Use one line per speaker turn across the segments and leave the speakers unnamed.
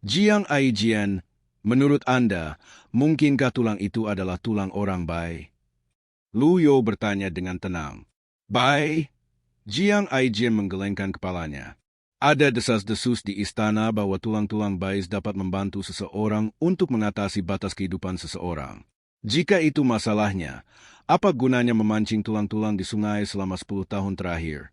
Jiang Aijian, menurut Anda, mungkinkah tulang itu adalah tulang orang Bai? Lu Yo bertanya dengan tenang. Bai? Jiang Aijian menggelengkan kepalanya. Ada desas-desus di istana bahwa tulang-tulang bais dapat membantu seseorang untuk mengatasi batas kehidupan seseorang. Jika itu masalahnya, apa gunanya memancing tulang-tulang di sungai selama 10 tahun terakhir?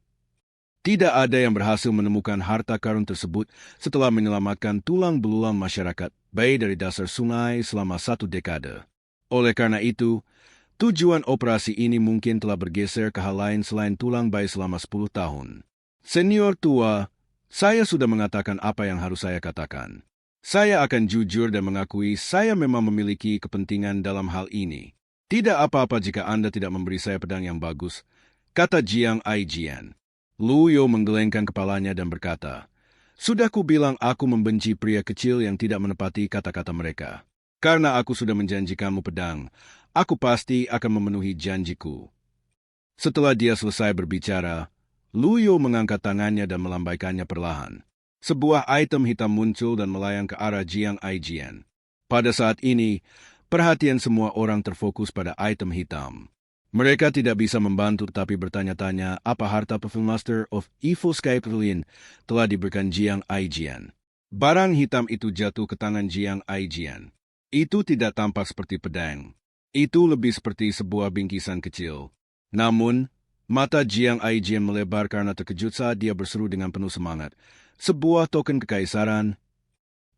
Tidak ada yang berhasil menemukan harta karun tersebut setelah menyelamatkan tulang belulang masyarakat Bai dari dasar sungai selama 1 dekade. Oleh karena itu, tujuan operasi ini mungkin telah bergeser ke hal lain selain tulang Bai selama 10 tahun. Senior tua, saya sudah mengatakan apa yang harus saya katakan. Saya akan jujur dan mengakui saya memang memiliki kepentingan dalam hal ini. Tidak apa-apa jika Anda tidak memberi saya pedang yang bagus, kata Jiang Aijian. Lu Yo menggelengkan kepalanya dan berkata, sudah kubilang aku membenci pria kecil yang tidak menepati kata-kata mereka. Karena aku sudah menjanjikanmu pedang, aku pasti akan memenuhi janjiku. Setelah dia selesai berbicara, Lu Yo mengangkat tangannya dan melambaikannya perlahan. Sebuah item hitam muncul dan melayang ke arah Jiang Aijian. Pada saat ini, perhatian semua orang terfokus pada item hitam. Mereka tidak bisa membantu tetapi bertanya-tanya apa harta Pavilion Master of Evil Sky Pavilion telah diberikan Jiang Aijian. Barang hitam itu jatuh ke tangan Jiang Aijian. Itu tidak tampak seperti pedang. Itu lebih seperti sebuah bingkisan kecil. Namun, mata Jiang Aijian melebar karena terkejut saat dia berseru dengan penuh semangat. Sebuah token kekaisaran.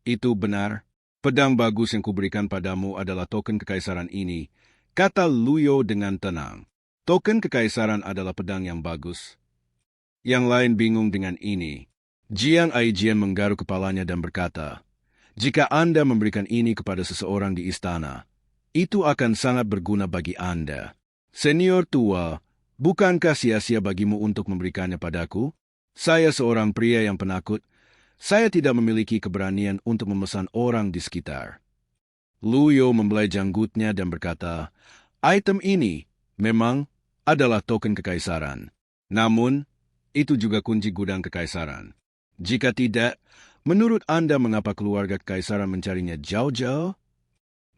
Itu benar. Pedang bagus yang kuberikan padamu adalah token kekaisaran ini, kata Lu Yo dengan tenang. Token kekaisaran adalah pedang yang bagus. Yang lain bingung dengan ini. Jiang Aijian menggaruk kepalanya dan berkata, jika Anda memberikan ini kepada seseorang di istana, itu akan sangat berguna bagi Anda. Senior tua, bukankah sia-sia bagimu untuk memberikannya padaku? Saya seorang pria yang penakut. Saya tidak memiliki keberanian untuk memesan orang di sekitar. Lu Yo membelai janggutnya dan berkata, item ini memang adalah token kekaisaran. Namun, itu juga kunci gudang kekaisaran. Jika tidak, menurut Anda mengapa keluarga kekaisaran mencarinya jauh-jauh?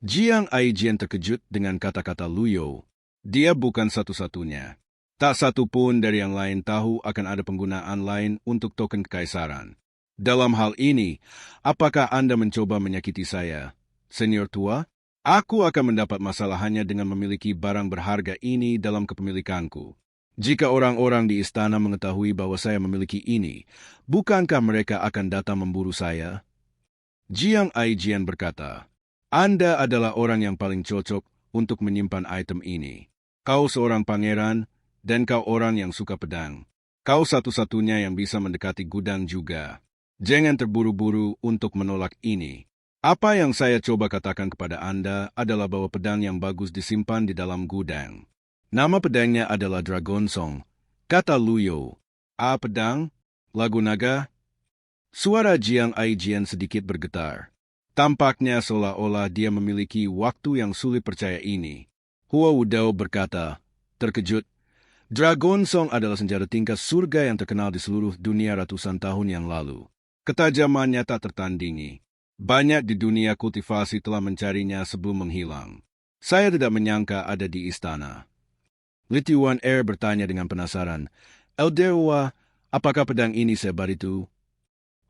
Jiang Aijian terkejut dengan kata-kata Lu Yo. Dia bukan satu-satunya. Tak satu pun dari yang lain tahu akan ada penggunaan lain untuk token kekaisaran. Dalam hal ini, apakah Anda mencoba menyakiti saya, senior tua? Aku akan mendapat masalah hanya dengan memiliki barang berharga ini dalam kepemilikanku. Jika orang-orang di istana mengetahui bahwa saya memiliki ini, bukankah mereka akan datang memburu saya? Jiang Aijian berkata, Anda adalah orang yang paling cocok untuk menyimpan item ini. Kau seorang pangeran, dan kau orang yang suka pedang. Kau satu-satunya yang bisa mendekati gudang juga. Jangan terburu-buru untuk menolak ini. Apa yang saya coba katakan kepada Anda adalah bahwa pedang yang bagus disimpan di dalam gudang. Nama pedangnya adalah Dragon Song, kata Lu Yo. Pedang? Lagu naga? Suara Jiang Aijian sedikit bergetar. Tampaknya seolah-olah dia memiliki waktu yang sulit percaya ini. Hua Wudao berkata, terkejut, Dragon Song adalah senjata tingkat surga yang terkenal di seluruh dunia ratusan tahun yang lalu. Ketajamannya tak tertandingi. Banyak di dunia kultivasi telah mencarinya sebelum menghilang. Saya tidak menyangka ada di istana. Lituan Air bertanya dengan penasaran, Eldewa, apakah pedang ini sebar itu?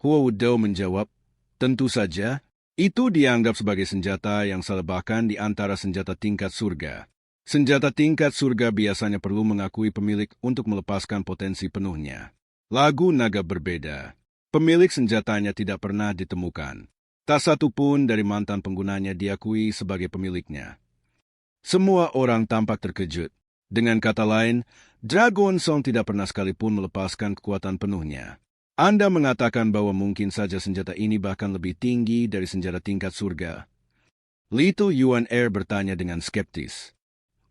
Hua Wudao menjawab, tentu saja. Itu dianggap sebagai senjata yang salah bahkan di antara senjata tingkat surga. Senjata tingkat surga biasanya perlu mengakui pemilik untuk melepaskan potensi penuhnya. Lagu naga berbeda. Pemilik senjatanya tidak pernah ditemukan. Tak satu pun dari mantan penggunanya diakui sebagai pemiliknya. Semua orang tampak terkejut. Dengan kata lain, Dragon Song tidak pernah sekalipun melepaskan kekuatan penuhnya. Anda mengatakan bahwa mungkin saja senjata ini bahkan lebih tinggi dari senjata tingkat surga. Little Yuan Air bertanya dengan skeptis.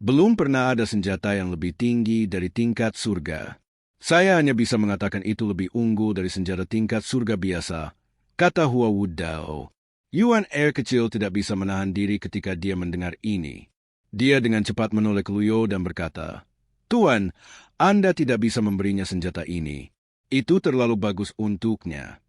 Belum pernah ada senjata yang lebih tinggi dari tingkat surga. Saya hanya bisa mengatakan itu lebih unggul dari senjata tingkat surga biasa, kata Hua Wudao. Yuan Air kecil tidak bisa menahan diri ketika dia mendengar ini. Dia dengan cepat menoleh ke Lu Yo dan berkata, Tuan, Anda tidak bisa memberinya senjata ini. Itu terlalu bagus untuknya.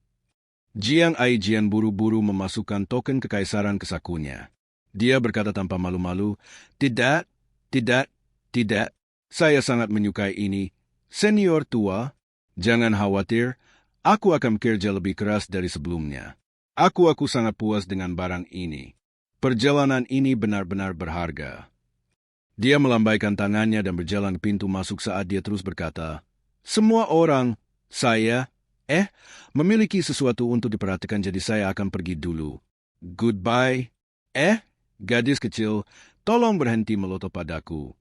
Jiang Aijian buru-buru memasukkan token kekaisaran ke sakunya. Dia berkata tanpa malu-malu, "Tidak, tidak, tidak. Saya sangat menyukai ini. Senior tua, jangan khawatir. Aku akan bekerja lebih keras dari sebelumnya. Aku sangat puas dengan barang ini. Perjalanan ini benar-benar berharga." Dia melambaikan tangannya dan berjalan ke pintu masuk saat dia terus berkata, "Semua orang, saya, memiliki sesuatu untuk diperhatikan jadi saya akan pergi dulu. Goodbye. Gadis kecil, tolong berhenti melotot padaku."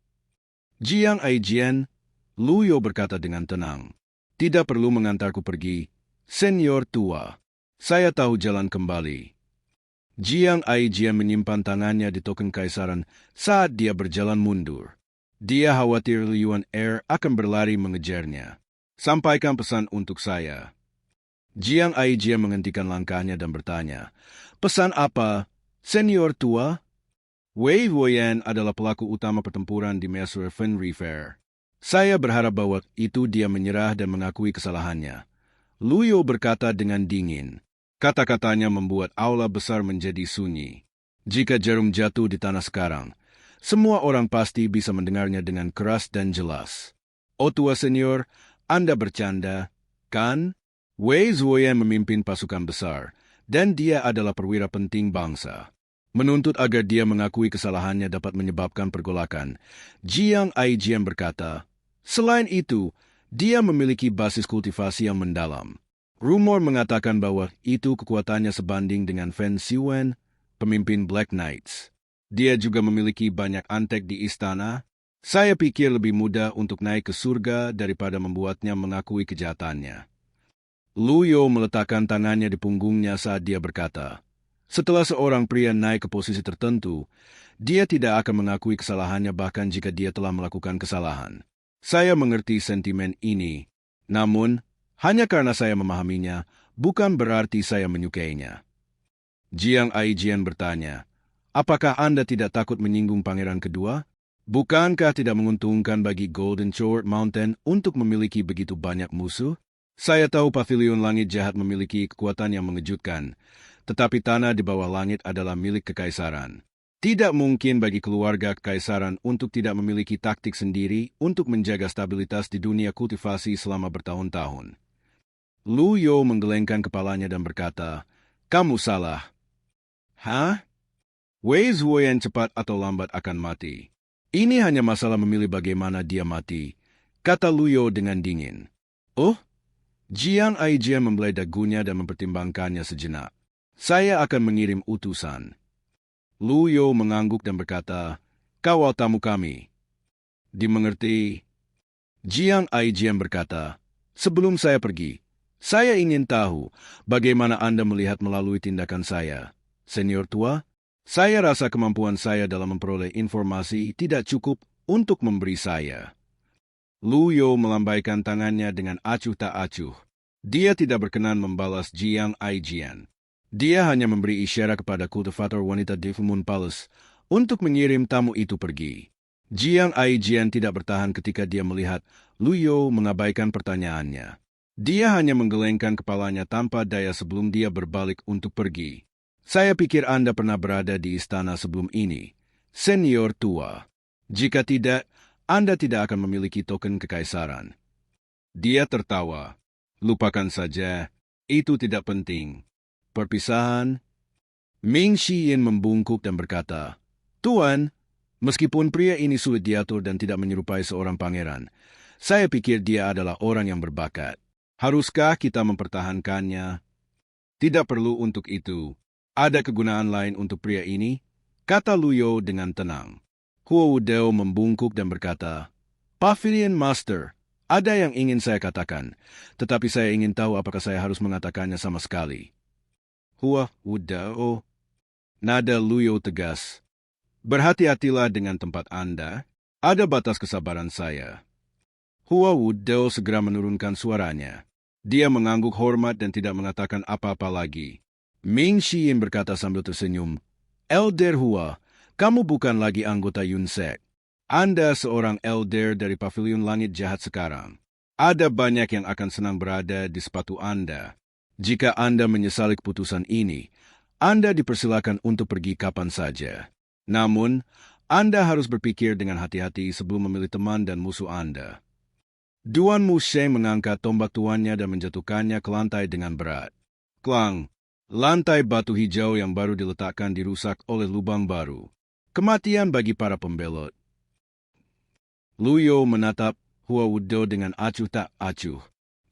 Jiang Aijian, Lu Yo berkata dengan tenang, "Tidak perlu mengantarku pergi, senior tua. Saya tahu jalan kembali." Jiang Aijian menyimpan tangannya di token kaisaran saat dia berjalan mundur. Dia khawatir Yuan Er akan berlari mengejarnya. "Sampaikan pesan untuk saya." Jiang Aijian menghentikan langkahnya dan bertanya, "Pesan apa, senior tua?" Wei Wuyan adalah pelaku utama pertempuran di Mesir Fenrir Fair. Saya berharap bahwa itu dia menyerah dan mengakui kesalahannya. Lu Yo berkata dengan dingin. Kata-katanya membuat aula besar menjadi sunyi. Jika jarum jatuh di tanah sekarang, semua orang pasti bisa mendengarnya dengan keras dan jelas. "Oh tua senior, Anda bercanda, kan?" Wei Zuoyan memimpin pasukan besar, dan dia adalah perwira penting bangsa. Menuntut agar dia mengakui kesalahannya dapat menyebabkan pergolakan. Jiang Aijian berkata, selain itu, dia memiliki basis kultivasi yang mendalam. Rumor mengatakan bahwa itu kekuatannya sebanding dengan Fen Xiwen, pemimpin Black Knights. Dia juga memiliki banyak antek di istana. Saya pikir lebih mudah untuk naik ke surga daripada membuatnya mengakui kejahatannya. Lu Yo meletakkan tangannya di punggungnya saat dia berkata, setelah seorang pria naik ke posisi tertentu, dia tidak akan mengakui kesalahannya bahkan jika dia telah melakukan kesalahan. Saya mengerti sentimen ini, namun hanya karena saya memahaminya, bukan berarti saya menyukainya. Jiang Aijian bertanya, apakah Anda tidak takut menyinggung pangeran kedua? Bukankah tidak menguntungkan bagi Golden Sword Mountain untuk memiliki begitu banyak musuh? Saya tahu pavilion langit jahat memiliki kekuatan yang mengejutkan, tetapi tanah di bawah langit adalah milik kekaisaran. Tidak mungkin bagi keluarga kekaisaran untuk tidak memiliki taktik sendiri untuk menjaga stabilitas di dunia kultivasi selama bertahun-tahun. Lu Yo menggelengkan kepalanya dan berkata, kamu salah. Hah? Wei Zuoyan cepat atau lambat akan mati. Ini hanya masalah memilih bagaimana dia mati, kata Lu Yo dengan dingin. Oh? Jiang Aijian membelai dagunya dan mempertimbangkannya sejenak. Saya akan mengirim utusan. Lu Yo mengangguk dan berkata, kawal tamu kami. Dimengerti? Jiang Aijian berkata, sebelum saya pergi, saya ingin tahu bagaimana Anda melihat melalui tindakan saya. Senior tua, saya rasa kemampuan saya dalam memperoleh informasi tidak cukup untuk memberi saya. Lu Yo melambaikan tangannya dengan acuh tak acuh. Dia tidak berkenan membalas Jiang Aijian. Dia hanya memberi isyarat kepada kultivator wanita di Full Moon Palace untuk mengirim tamu itu pergi. Jiang Aijian tidak bertahan ketika dia melihat Lu Yo mengabaikan pertanyaannya. Dia hanya menggelengkan kepalanya tanpa daya sebelum dia berbalik untuk pergi. Saya pikir Anda pernah berada di istana sebelum ini, senior tua. Jika tidak, Anda tidak akan memiliki token kekaisaran. Dia tertawa. Lupakan saja, itu tidak penting. Perpisahan. Ming Xiyin membungkuk dan berkata, Tuan, meskipun pria ini sulit diatur dan tidak menyerupai seorang pangeran, saya pikir dia adalah orang yang berbakat. Haruskah kita mempertahankannya? Tidak perlu untuk itu. Ada kegunaan lain untuk pria ini? Kata Lu Yo dengan tenang. Huo Wudao membungkuk dan berkata, Pavilion Master, ada yang ingin saya katakan, tetapi saya ingin tahu apakah saya harus mengatakannya sama sekali. Huo Wudao. Nada Lu Yo tegas. Berhati-hatilah dengan tempat Anda. Ada batas kesabaran saya. Huo Wudao segera menurunkan suaranya. Dia mengangguk hormat dan tidak mengatakan apa-apa lagi. Ming Xiyin berkata sambil tersenyum, Elder Hua, kamu bukan lagi anggota Yunsek. Anda seorang elder dari Pavilion Langit Jahat sekarang. Ada banyak yang akan senang berada di sepatu Anda. Jika Anda menyesali keputusan ini, Anda dipersilakan untuk pergi kapan saja. Namun, Anda harus berpikir dengan hati-hati sebelum memilih teman dan musuh Anda. Duan Musheng mengangkat tombak tuannya dan menjatuhkannya ke lantai dengan berat. Klang! Lantai batu hijau yang baru diletakkan dirusak oleh lubang baru. Kematian bagi para pembelot. Luyo menatap Hua Wudo dengan acuh tak acuh.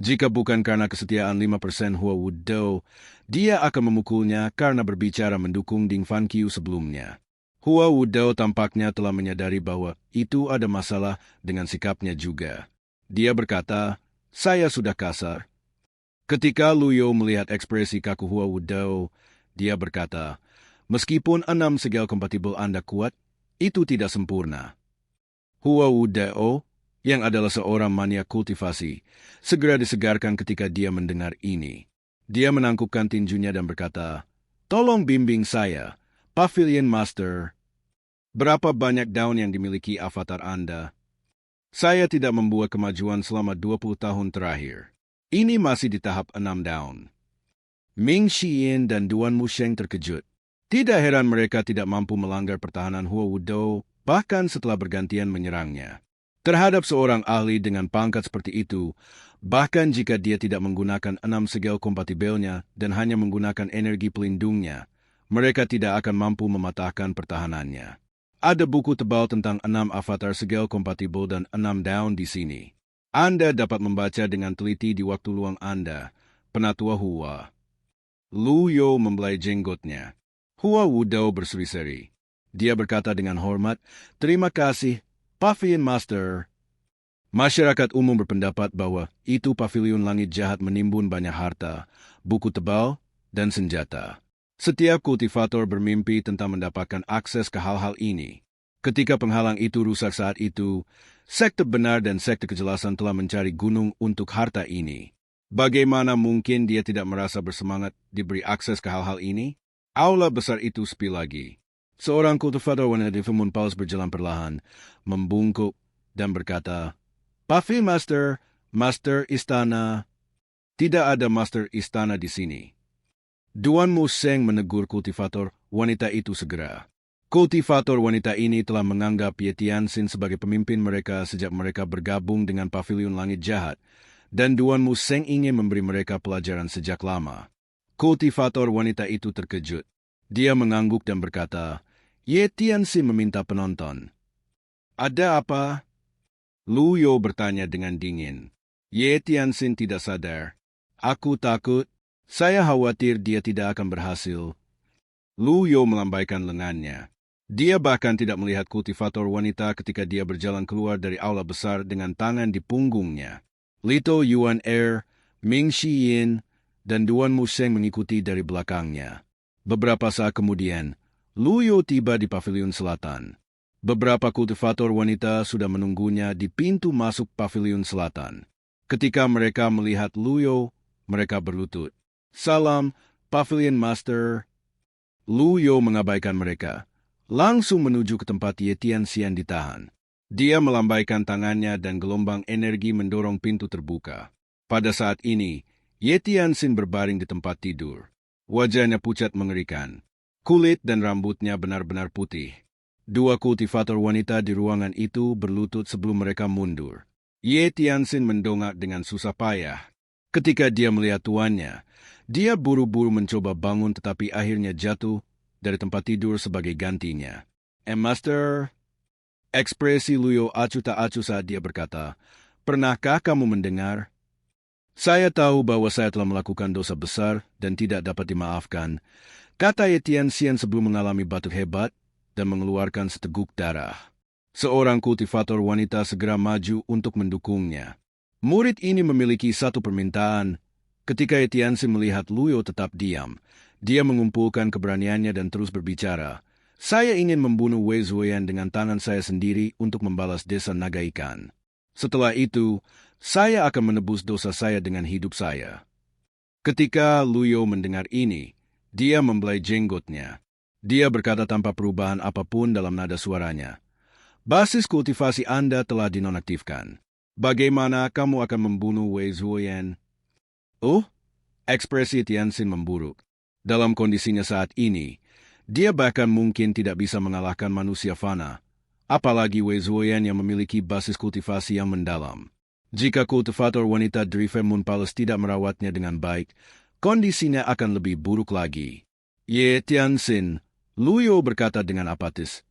Jika bukan karena kesetiaan 5% Hua Wudo, dia akan memukulnya karena berbicara mendukung Ding Fan Qiu sebelumnya. Hua Wudo tampaknya telah menyadari bahwa itu ada masalah dengan sikapnya juga. Dia berkata, "Saya sudah kasar." Ketika Luyo melihat ekspresi kaku Hua Wudo, dia berkata, "Meskipun 6 segel kompatibel Anda kuat, itu tidak sempurna." Hua Wudo, yang adalah seorang maniak kultivasi, segera disegarkan ketika dia mendengar ini. Dia menangkupkan tinjunya dan berkata, "Tolong bimbing saya, Pavilion Master. Berapa banyak daun yang dimiliki avatar Anda? Saya tidak membuat kemajuan selama 20 tahun terakhir. Ini masih di tahap 6 daun." Ming Xiyin dan Duan Musheng terkejut. Tidak heran mereka tidak mampu melanggar pertahanan Hua Wudo, bahkan setelah bergantian menyerangnya. Terhadap seorang ahli dengan pangkat seperti itu, bahkan jika dia tidak menggunakan 6 segel kompatibelnya dan hanya menggunakan energi pelindungnya, mereka tidak akan mampu mematahkan pertahanannya. Ada buku tebal tentang 6 avatar segel kompatibel dan 6 daun di sini. Anda dapat membaca dengan teliti di waktu luang Anda, Penatua Hua. Luyo membelai jenggotnya. Hua Wudo berseri-seri. Dia berkata dengan hormat, "Terima kasih, Pavilion Master." Masyarakat umum berpendapat bahwa itu pavilion langit jahat menimbun banyak harta, buku tebal, dan senjata. Setiap kultivator bermimpi tentang mendapatkan akses ke hal-hal ini. Ketika penghalang itu rusak saat itu, sekte benar dan sekte kejelasan telah mencari gunung untuk harta ini. Bagaimana mungkin dia tidak merasa bersemangat diberi akses ke hal-hal ini? Aula besar itu sepi lagi. Seorang kultivator wanita di Fumun Paus berjalan perlahan, membungkuk, dan berkata, "Pavilion Master, Master Istana." "Tidak ada Master Istana di sini." Duan Musheng menegur kultivator wanita itu segera. Kultivator wanita ini telah menganggap Ye Tianxin sebagai pemimpin mereka sejak mereka bergabung dengan Pavilion Langit Jahat, dan Duan Musheng ingin memberi mereka pelajaran sejak lama. Kultivator wanita itu terkejut. Dia mengangguk dan berkata, "Ye Tianxin meminta penonton." "Ada apa?" Luyo bertanya dengan dingin. Ye Tianxin tidak sadar. "Aku takut. Saya khawatir dia tidak akan berhasil." Luyo melambaikan lengannya. Dia bahkan tidak melihat kultivator wanita ketika dia berjalan keluar dari aula besar dengan tangan di punggungnya. Lito Yuan Er, Ming Xiyin, dan Duan Musheng mengikuti dari belakangnya. Beberapa saat kemudian, Luyo tiba di pavilion selatan. Beberapa kultivator wanita sudah menunggunya di pintu masuk pavilion selatan. Ketika mereka melihat Luyo, mereka berlutut. "Salam, Pavilion Master." Luyo mengabaikan mereka, langsung menuju ke tempat Ye Tianxin ditahan. Dia melambaikan tangannya dan gelombang energi mendorong pintu terbuka. Pada saat ini, Ye Tianxin berbaring di tempat tidur. Wajahnya pucat mengerikan. Kulit dan rambutnya benar-benar putih. Dua kultivator wanita di ruangan itu berlutut sebelum mereka mundur. Ye Tianxin mendongak dengan susah payah. Ketika dia melihat tuannya, dia buru-buru mencoba bangun tetapi akhirnya jatuh dari tempat tidur sebagai gantinya. "Master," ekspresi Luyo acuh tak acuh saat dia berkata, "Pernahkah kamu mendengar? Saya tahu bahwa saya telah melakukan dosa besar dan tidak dapat dimaafkan," kata Ye Tianxin sebelum mengalami batuk hebat dan mengeluarkan seteguk darah. Seorang kultivator wanita segera maju untuk mendukungnya. Murid ini memiliki satu permintaan. Ketika Ye Tianxin melihat Luyo tetap diam, dia mengumpulkan keberaniannya dan terus berbicara. "Saya ingin membunuh Wei Zuoyan dengan tangan saya sendiri untuk membalas desa naga ikan. Setelah itu, saya akan menebus dosa saya dengan hidup saya." Ketika Luyo mendengar ini, dia membelai jenggotnya. Dia berkata tanpa perubahan apapun dalam nada suaranya, "Basis kultivasi Anda telah dinonaktifkan. Bagaimana kamu akan membunuh Wei Zuoyan?" "Oh, Ekspresi Tianxin memburuk. Dalam kondisinya saat ini, dia bahkan mungkin tidak bisa mengalahkan manusia fana, apalagi Wei Zuoyan yang memiliki basis kultivasi yang mendalam. Jika kultivator wanita Driven Moon Palace tidak merawatnya dengan baik, kondisinya akan lebih buruk lagi. Ye Tianxin, Luyo berkata dengan apatis,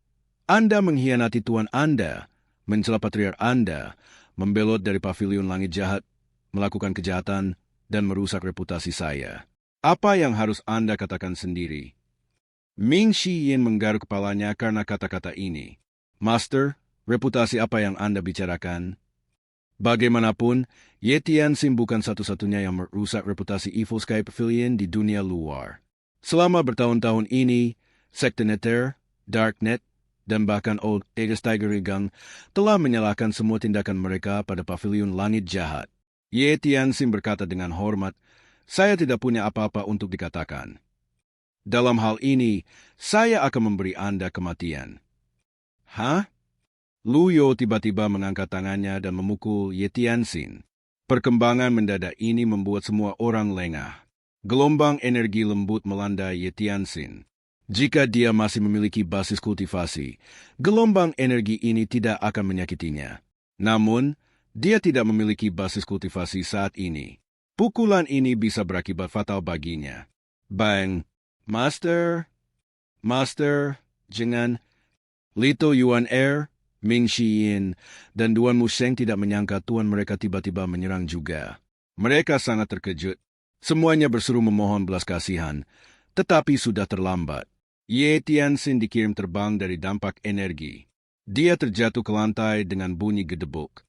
Anda mengkhianati tuan Anda, mencela patriark Anda, membelot dari pavilion langit jahat, melakukan kejahatan, dan merusak reputasi saya. Apa yang harus Anda katakan sendiri? Ming Shi Yin menggaruk kepalanya karena kata-kata ini. Master, reputasi apa yang Anda bicarakan? Bagaimanapun, Ye Tianxin bukan satu-satunya yang merusak reputasi Evil Sky Pavilion di dunia luar. Selama bertahun-tahun ini, Sekte Nether, Darknet, dan bahkan Old Aegis Tiger Gang telah menyalahkan semua tindakan mereka pada pavilion langit jahat. Ye Tianxin berkata dengan hormat, saya tidak punya apa-apa untuk dikatakan. Dalam hal ini, saya akan memberi Anda kematian. Hah? Luyo tiba-tiba mengangkat tangannya dan memukul Ye Tianxin. Perkembangan mendadak ini membuat semua orang lengah. Gelombang energi lembut melanda Ye Tianxin. Jika dia masih memiliki basis kultivasi, gelombang energi ini tidak akan menyakitinya. Namun, dia tidak memiliki basis kultivasi saat ini. Pukulan ini bisa berakibat fatal baginya. Bang! Master! Master! Jangan! Lito Yuan Er, Ming Shi Yin, dan Duan Musheng tidak menyangka tuan mereka tiba-tiba menyerang juga. Mereka sangat terkejut. Semuanya berseru memohon belas kasihan, tetapi sudah terlambat. Ye Tianxin dikirim terbang dari dampak energi. Dia terjatuh ke lantai dengan bunyi gedebuk.